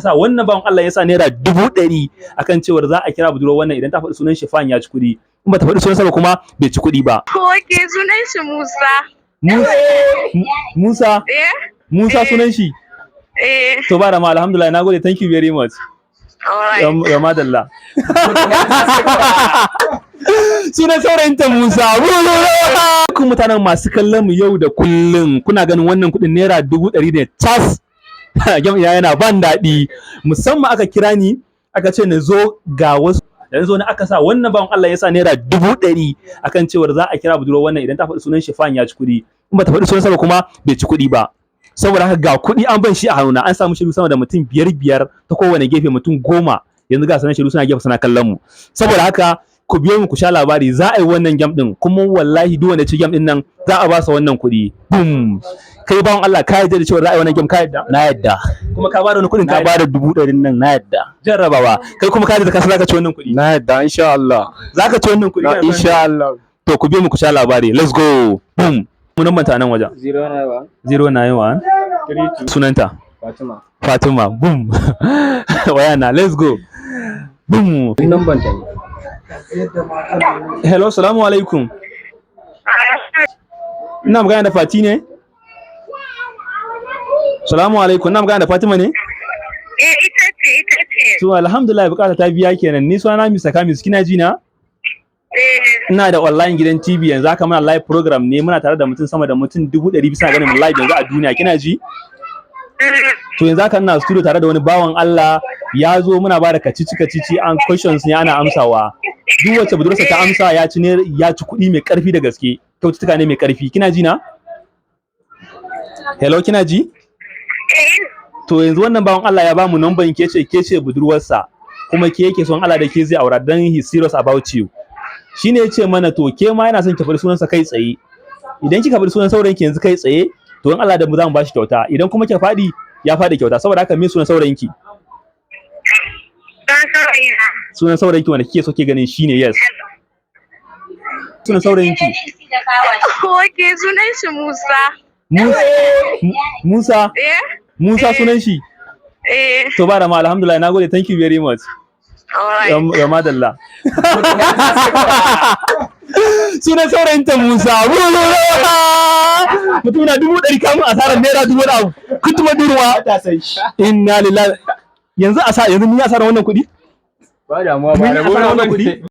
sa wannan bawan Allah ya sa naira 100,000 akan cewar za a kira budurwar wannan idan ta faɗi sunan shi fan ya ci kuɗi, in ba ta faɗi sunan sa ba kuma bai ci kuɗi ba. Oke, sunan shi Musa. Musa? Musa sunan shi? To ba da ma alhamdulillah, nagode, thank you very much. Ya madalla. Sunan saurayinta Musa. Kun mutanen masu kallon mu yau da kullum kuna ganin wannan kuɗin naira 100,000 ne tas. Yana ban daɗi, musamman aka kira ni aka ce na zo ga wasu da zo na aka sa wannan bawan Allah ya sa naira 100,000 akan cewar za a kira budurwar wannan idan ta faɗi sunan shi fan ya ci kuɗi, in ba ta faɗi sunan sa ba kuma bai ci kuɗi ba. Saboda haka ga kuɗi an ban shi a hannuna, an samu shiru sama da mutum 5 ta kowane gefe, mutum 10 yanzu ga sanan shiru suna gefe suna kallon mu. Saboda haka ku biyo mu ku sha labari, za a yi wannan game din kuma wallahi duk wanda ci game din nan za a ba sa wannan kuɗi. Boom. Kai bawon Allah ka yarda da cewa za a yi wannan game, ka yarda? Na yarda. Kuma ka bada wani kuɗin, ka bada 100,000 nan, na yarda. Jarrabawa. Kai kuma ka yarda ka san zaka ci wannan kuɗi? Na yarda insha Allah. Zaka ci wannan kuɗi insha Allah. To ku biyo mu ku sha labari. Let's go. Boom. Mun nambanta nan wajen. 091 sunanta Fatima. Boom. Wayana, let's go. Boom. Nambanta ne. Hello, salamu alaikum. Ina magana da Fati ne? Salamu alaikum, ina magana da Fatima ne? Ita ce. To alhamdulillah, bukata ta biya kenan. Ni suna Mr. Kamis, kina ji na? Ina da online gidan TV yanzu haka muna live program ne, muna tare da mutum sama da mutum 100,000 bisa ganin live yanzu a duniya, kina ji? To yanzu haka ina studio tare da wani bawan Allah ya zo, muna ba da kacici an questions ne ana amsawa. Duk wacce budurarsa ta amsa ya ci kuɗi mai ƙarfi da gaske, kyaututtuka ne mai ƙarfi. Kina ji na? Hello, kina ji? To yanzu wannan bawan Allah ya ba mu number ke ce budurwarsa, kuma ke yake son Allah da ke zai aura dan he serious about you. Shine yace mana to ke ma yana son ki faɗi sunansa kai tsaye. Idan kika faɗi sunan saurayinki yanzu kai tsaye, to in Allah da mu za mu bashi kyauta. Idan kuma kika faɗi, ya faɗi kyauta. Saboda haka me sunan saurayinki? Sunan saurayinki wanda kike so ke ganin shine yes. Sunan saurayinki? Oke, sunan shi Musa. Musa? Musa sunan shi? To ba da ma alhamdulillah, nagode, thank you very much. Ya madalla. Sunan saurayinta Musa. Mutum na 100,000 kamun asarar naira 10,000. Kutuma durwa. Inna lillahi. Yanzu ni asarar wannan kuɗi? Ba damuwa, ba da wannan kuɗi.